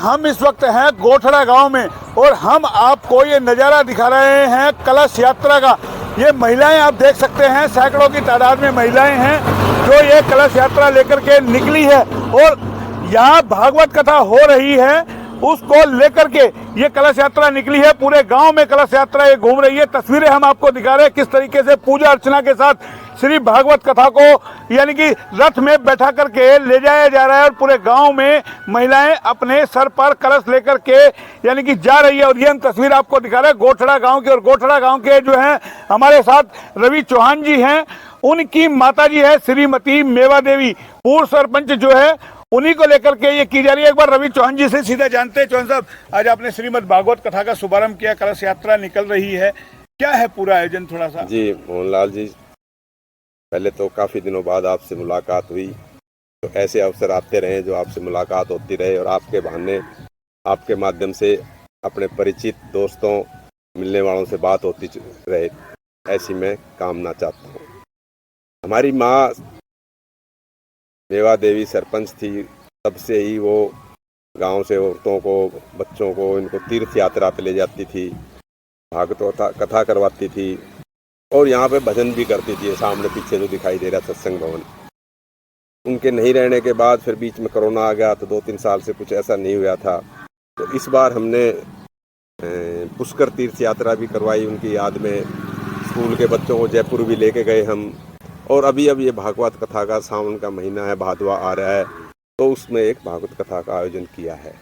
हम इस वक्त हैं गोठड़ा गांव में और हम आपको ये नज़ारा दिखा रहे हैं कलश यात्रा का। ये महिलाएं आप देख सकते हैं, सैकड़ों की तादाद में महिलाएं हैं जो ये कलश यात्रा लेकर के निकली है और यहाँ भागवत कथा हो रही है, उसको लेकर के ये कलश यात्रा निकली है। पूरे गांव में कलश यात्रा ये घूम रही है। तस्वीरें हम आपको दिखा रहे हैं किस तरीके से पूजा अर्चना के साथ श्री भागवत कथा को यानी कि रथ में बैठा करके ले जाया जा रहा है और पूरे गांव में महिलाएं अपने सर पर कलश लेकर के यानी कि जा रही है। और ये हम तस्वीर आपको दिखा रहे हैं गोठड़ा गांव की। और गोठड़ा गांव के जो है हमारे साथ रवि चौहान जी हैं, उनकी माता जी है श्रीमती मेवा देवी, पूर्व सरपंच जो है उन्हीं को लेकर के ये की जा रही है। एक बार रवि चौहान जी से सीधा जानते हैं। चौहान साहब, आज आपने श्रीमद भागवत कथा का शुभारंभ किया, कलश यात्रा निकल रही है, क्या है पूरा आयोजन थोड़ा सा? जी मोहनलाल जी, पहले तो काफ़ी दिनों बाद आपसे मुलाकात हुई, तो ऐसे अवसर आते रहे जो आपसे मुलाकात होती रहे और आपके बहाने आपके माध्यम से अपने परिचित दोस्तों मिलने वालों से बात होती रहे, ऐसी मैं कामना चाहता हूँ। हमारी माँ मेवा देवी सरपंच थी, तब से ही वो गांव से औरतों को, बच्चों को, इनको तीर्थ यात्रा पे ले जाती थी, भागवत कथा करवाती थी और यहाँ पे भजन भी करती थी। सामने पीछे जो दिखाई दे रहा सत्संग भवन, उनके नहीं रहने के बाद फिर बीच में कोरोना आ गया तो 2-3 साल से कुछ ऐसा नहीं हुआ था। तो इस बार हमने पुष्कर तीर्थ यात्रा भी करवाई उनकी याद में। स्कूल के बच्चों को जयपुर भी लेके गए हम। और अभी अब ये भागवत कथा का सावन का महीना है, भादवा आ रहा है, तो उसमें एक भागवत कथा का आयोजन किया है।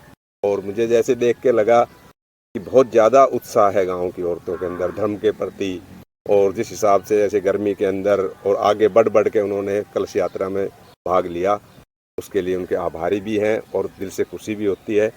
और मुझे जैसे देख के लगा कि बहुत ज़्यादा उत्साह है गांव की औरतों के अंदर धर्म के प्रति, और जिस हिसाब से जैसे गर्मी के अंदर और आगे बढ़ के उन्होंने कलश यात्रा में भाग लिया, उसके लिए उनके आभारी भी हैं और दिल से खुशी भी होती है।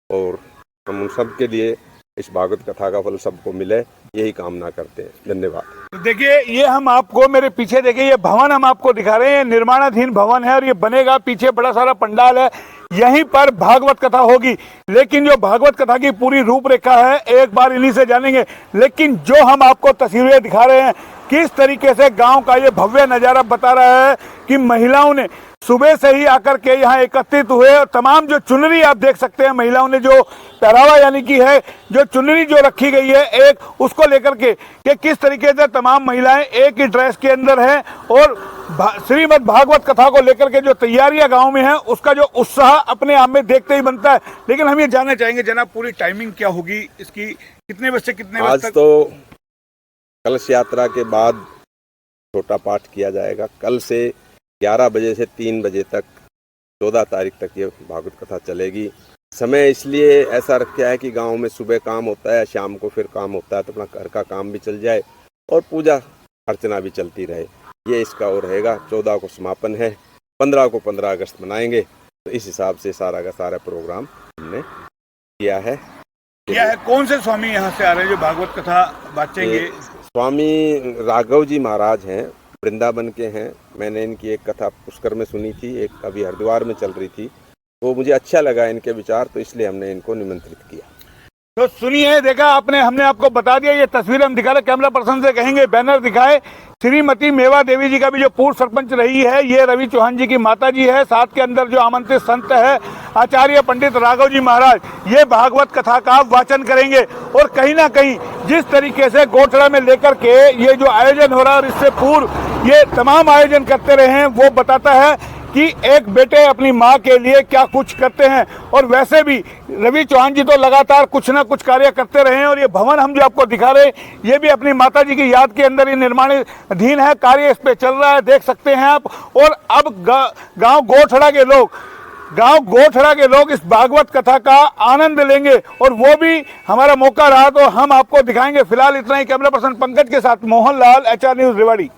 और हम उन सब के लिए इस भागवत कथा का फल सबको मिले, यही कामना करते हैं। धन्यवाद। तो देखिए, ये हम आपको मेरे पीछे देखिए ये भवन हम आपको दिखा रहे हैं, निर्माणाधीन भवन है और ये बनेगा, पीछे बड़ा सारा पंडाल है, यहीं पर भागवत कथा होगी। लेकिन जो भागवत कथा की पूरी रूपरेखा है एक बार इन्हीं से जानेंगे। लेकिन जो हम आपको तस्वीरें दिखा रहे हैं किस तरीके से गांव का ये भव्य नजारा बता रहा है कि महिलाओं ने सुबह से ही आकर के यहाँ एकत्रित हुए और तमाम जो चुनरी आप देख सकते हैं, महिलाओं ने जो पहरावा यानी कि है जो चुनरी जो रखी गई है एक, उसको लेकर के कि किस तरीके से तमाम महिलाएं एक ही ड्रेस के अंदर हैं और श्रीमद भागवत कथा को लेकर के जो तैयारियां गांव में है उसका जो उत्साह अपने आप में देखते ही बनता है। लेकिन हम ये जानना चाहेंगे जनाब, पूरी टाइमिंग क्या होगी इसकी, कितने बजे से कितने बजे तक? आज तो कलश यात्रा के बाद छोटा पाठ किया जाएगा। कल से 11 बजे से 3 बजे तक 14 तारीख तक ये भागवत कथा चलेगी। समय इसलिए ऐसा रखा है कि गांव में सुबह काम होता है, शाम को फिर काम होता है, तो अपना घर का काम भी चल जाए और पूजा अर्चना भी चलती रहे, ये इसका और रहेगा। 14 को समापन है, 15 को 15 अगस्त मनाएंगे, तो इस हिसाब से सारा का सारा प्रोग्राम हमने किया है। कौन से स्वामी यहाँ से आ रहे हैं जो भागवत कथा बांटेंगे? स्वामी राघव जी महाराज हैं, वृंदावन के हैं। मैंने इनकी एक कथा पुष्कर में सुनी थी, एक अभी हरिद्वार में चल रही थी, तो मुझे अच्छा लगा इनके विचार, तो इसलिए हमने इनको निमंत्रित किया। तो सुनिए, देखा आपने, हमने आपको बता दिया, ये तस्वीर हम दिखा रहे, कैमरा पर्सन से कहेंगे बैनर दिखाए। श्रीमती मेवा देवी जी का भी जो पूर्व सरपंच रही है, ये रवि चौहान जी की माता जी है, साथ के अंदर जो आमंत्रित संत है आचार्य पंडित राघव जी महाराज, ये भागवत कथा का वाचन करेंगे। और कहीं ना कहीं जिस तरीके से गोठड़ा में लेकर के ये जो आयोजन हो रहा है और इससे पूर्व ये तमाम आयोजन करते रहे हैं, वो बताता है कि एक बेटे अपनी माँ के लिए क्या कुछ करते हैं। और वैसे भी रवि चौहान जी तो लगातार कुछ ना कुछ कार्य करते रहे हैं। और ये भवन हम जो आपको दिखा रहे हैं, ये भी अपनी माता जी की याद के अंदर ही निर्माणाधीन है, कार्य इस पे चल रहा है, देख सकते हैं आप। और अब गांव गोठड़ा के लोग इस भागवत कथा का आनंद लेंगे और वो भी हमारा मौका रहा तो हम आपको दिखाएंगे। फिलहाल इतना ही। कैमरा पर्सन पंकज के साथ मोहन लाल, HR न्यूज़ रेवाड़ी।